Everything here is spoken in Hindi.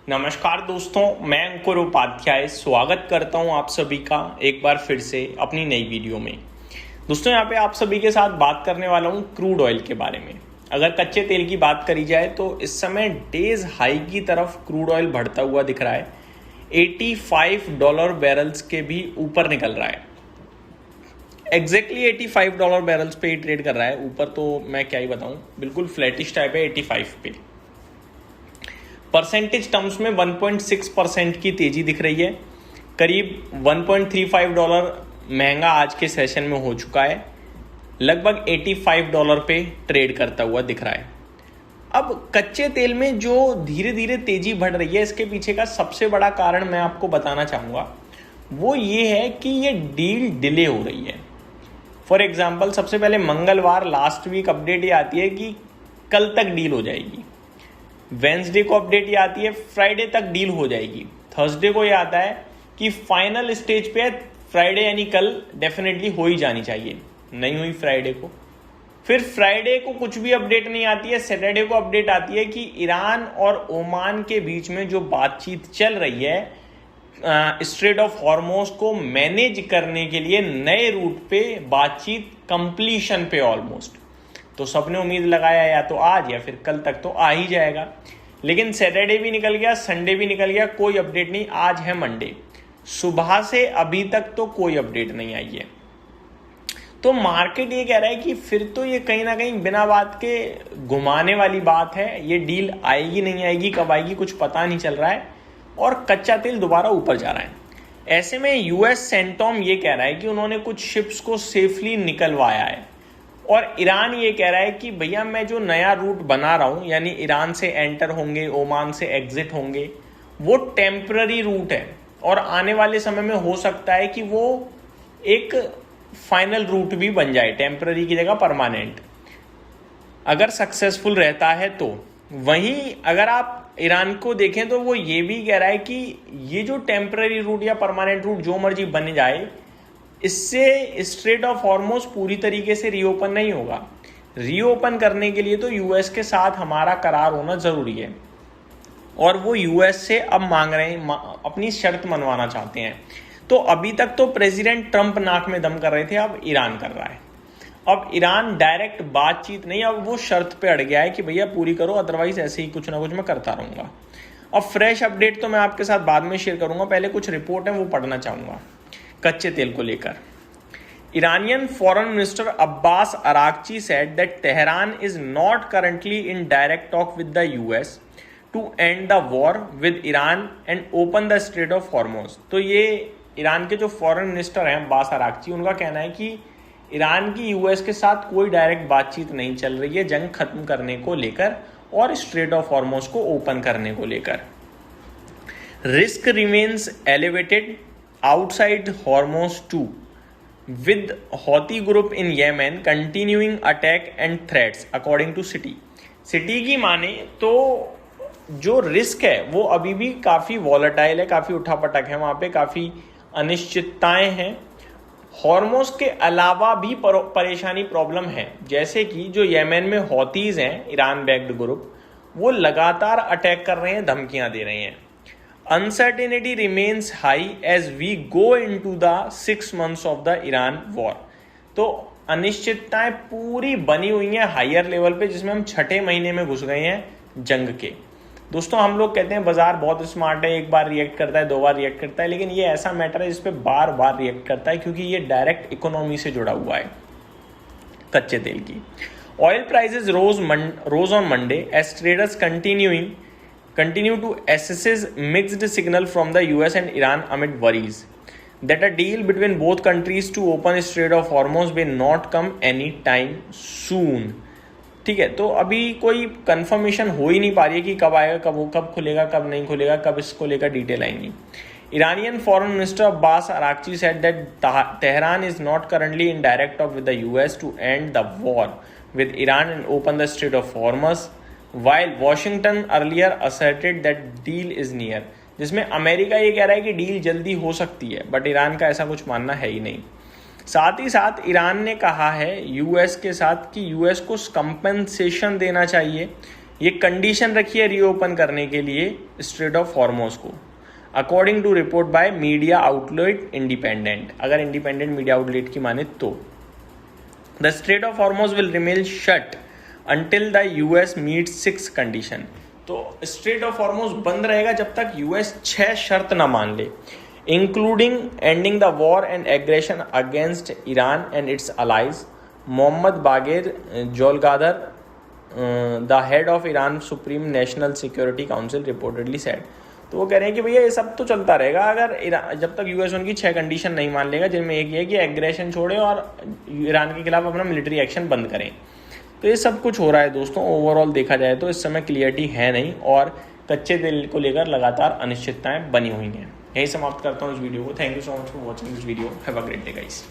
नमस्कार दोस्तों, मैं अंकुर उपाध्याय स्वागत करता हूं आप सभी का एक बार फिर से अपनी नई वीडियो में। दोस्तों, यहाँ पे आप सभी के साथ बात करने वाला हूं क्रूड ऑयल के बारे में। अगर कच्चे तेल की बात करी जाए तो इस समय डेज हाई की तरफ क्रूड ऑयल बढ़ता हुआ दिख रहा है। $85 बैरल्स के भी ऊपर निकल रहा है। एग्जैक्टली $85 बैरल्स पे ही ट्रेड कर रहा है। ऊपर तो मैं क्या ही बताऊं, बिल्कुल फ्लैटिश टाइप है 85 पे। परसेंटेज टर्म्स में 1.6% की तेजी दिख रही है। करीब $1.35 महंगा आज के सेशन में हो चुका है। लगभग $85 पे ट्रेड करता हुआ दिख रहा है। अब कच्चे तेल में जो धीरे धीरे तेजी बढ़ रही है, इसके पीछे का सबसे बड़ा कारण मैं आपको बताना चाहूँगा, वो ये है कि ये डील डिले हो रही है। फॉर एग्जाम्पल, सबसे पहले मंगलवार लास्ट वीक अपडेट ये आती है कि कल तक डील हो जाएगी। वेंसडे को अपडेट ये आती है फ्राइडे तक डील हो जाएगी। थर्सडे को ये आता है कि फाइनल स्टेज पे है, फ्राइडे यानी कल डेफिनेटली हो ही जानी चाहिए। नहीं हुई फ्राइडे को। फिर फ्राइडे को कुछ भी अपडेट नहीं आती है। सैटरडे को अपडेट आती है कि ईरान और ओमान के बीच में जो बातचीत चल रही है स्ट्रेट ऑफ हॉर्मोज को मैनेज करने के लिए नए रूट पे बातचीत कंप्लीशन पे ऑलमोस्ट। तो सबने उम्मीद लगाया या तो आज या फिर कल तक तो आ ही जाएगा। लेकिन सैटरडे भी निकल गया, संडे भी निकल गया, कोई अपडेट नहीं। आज है मंडे, सुबह से अभी तक तो कोई अपडेट नहीं आई है। तो मार्केट ये कह रहा है कि फिर तो ये कहीं ना कहीं बिना बात के घुमाने वाली बात है। ये डील आएगी नहीं आएगी, कब आएगी कुछ पता नहीं चल रहा है, और कच्चा तेल दोबारा ऊपर जा रहा है। ऐसे में यूएस सेंटोम ये कह रहा है कि उन्होंने कुछ शिप्स को सेफली निकलवाया है, और ईरान ये कह रहा है कि भैया मैं जो नया रूट बना रहा हूं, यानी ईरान से एंटर होंगे, ओमान से एग्जिट होंगे, वो टेम्पररी रूट है और आने वाले समय में हो सकता है कि वो एक फाइनल रूट भी बन जाए, टेम्पररी की जगह परमानेंट, अगर सक्सेसफुल रहता है तो। वहीं अगर आप ईरान को देखें तो वो ये भी कह रहा है कि ये जो टेम्पररी रूट या परमानेंट रूट जो मर्जी बन जाए, इससे स्ट्रेट ऑफ हॉर्मोज पूरी तरीके से रीओपन नहीं होगा। रीओपन करने के लिए तो यूएस के साथ हमारा करार होना जरूरी है, और वो यूएस से अब मांग रहे हैं, अपनी शर्त मनवाना चाहते हैं। तो अभी तक तो प्रेसिडेंट ट्रंप नाक में दम कर रहे थे, अब ईरान कर रहा है। अब ईरान डायरेक्ट बातचीत नहीं, अब वो शर्त पे अड़ गया है कि भैया पूरी करो, अदरवाइज ऐसे ही कुछ ना कुछ मैं करता रहूंगा। अब फ्रेश अपडेट तो मैं आपके साथ बाद में शेयर करूंगा, पहले कुछ रिपोर्ट है वो पढ़ना चाहूंगा कच्चे तेल को लेकर। Iranian foreign minister Abbas Araghchi said that Tehran is not currently in direct talk with the US to end the war with Iran and open the strait of Hormuz. तो ये ईरान के जो फॉरेन मिनिस्टर हैं अब्बास अरागची, उनका कहना है कि ईरान की यूएस के साथ कोई डायरेक्ट बातचीत नहीं चल रही है जंग खत्म करने को लेकर और स्ट्रेट ऑफ हॉर्मोज को ओपन करने को लेकर। Risk remains elevated outside Hormuz too, with Houthi group in Yemen continuing attack and threats according to Citi। City की माने तो जो रिस्क है वो अभी भी काफ़ी वॉलेटाइल है, काफ़ी उठापटक है, वहाँ पे काफ़ी अनिश्चितताएं हैं। हॉर्मोज के अलावा भी परेशानी प्रॉब्लम है, जैसे कि जो येमेन में हौतीज हैं, ईरान बैक्ड ग्रुप, वो लगातार अटैक कर रहे हैं, धमकियां दे रहे हैं। Uncertainty remains high as we go into the 6 months of the Iran war। तो अनिश्चितताएं पूरी बनी हुई हैं हायर लेवल पे, जिसमें हम छठे महीने में घुस गए हैं जंग के। दोस्तों, हम लोग कहते हैं बाजार बहुत स्मार्ट है, एक बार रिएक्ट करता है, 2 बार रिएक्ट करता है, लेकिन ये ऐसा मैटर है जिस पे बार बार रिएक्ट करता है, क्योंकि ये डायरेक्ट इकोनॉमी से जुड़ा हुआ है कच्चे तेल की। Oil prices rose on Monday as traders continue to assess mixed signal from the US and Iran amid worries that a deal between both countries to open Strait of Hormuz may not come any time soon। ठीक है, तो अभी कोई कंफर्मेशन हो ही नहीं पा रही है कि कब आएगा, कब खुलेगा, कब नहीं खुलेगा, कब इसको लेकर डिटेल आएंगी। Iranian Foreign Minister Abbas Araghchi said that Tehran is not currently in direct talk with the US to end the war with Iran and open the Strait of Hormuz, while Washington earlier asserted that deal is near। जिसमें अमेरिका ये कह रहा है कि डील जल्दी हो सकती है, बट ईरान का ऐसा कुछ मानना है ही नहीं। साथ ही साथ ईरान ने कहा है यूएस के साथ कि यूएस को कंपनसेशन देना चाहिए ये कंडीशन रखी है रीओपन करने के लिए स्ट्रेट ऑफ हॉर्मोज को, according to report by media outlet Independent. अगर इंडिपेंडेंट मीडिया आउटलेट की माने तो the strait of Hormuz will remain shut until the US meets 6 condition. तो स्ट्रेट ऑफ हॉर्मोज बंद रहेगा जब तक यूएस 6 शर्त ना मान ले, including ending the war and aggression against Iran and its allies. Mohammad Bagher Zolghadr, the head of Iran supreme national security council reportedly said. तो वो कह रहे हैं कि भैया ये सब तो चलता रहेगा अगर जब तक यूएस उनकी 6 कंडीशन नहीं मान लेगा, जिनमें एक ये है कि एग्रेशन छोड़े और ईरान के खिलाफ अपना मिलिट्री एक्शन बंद करें। तो ये सब कुछ हो रहा है दोस्तों। ओवरऑल देखा जाए तो इस समय क्लियरिटी है नहीं और कच्चे तेल को लेकर लगातार अनिश्चितताएं बनी हुई हैं। यही समाप्त करता हूँ इस वीडियो को। Thank you so much for watching this video. Have a great day guys.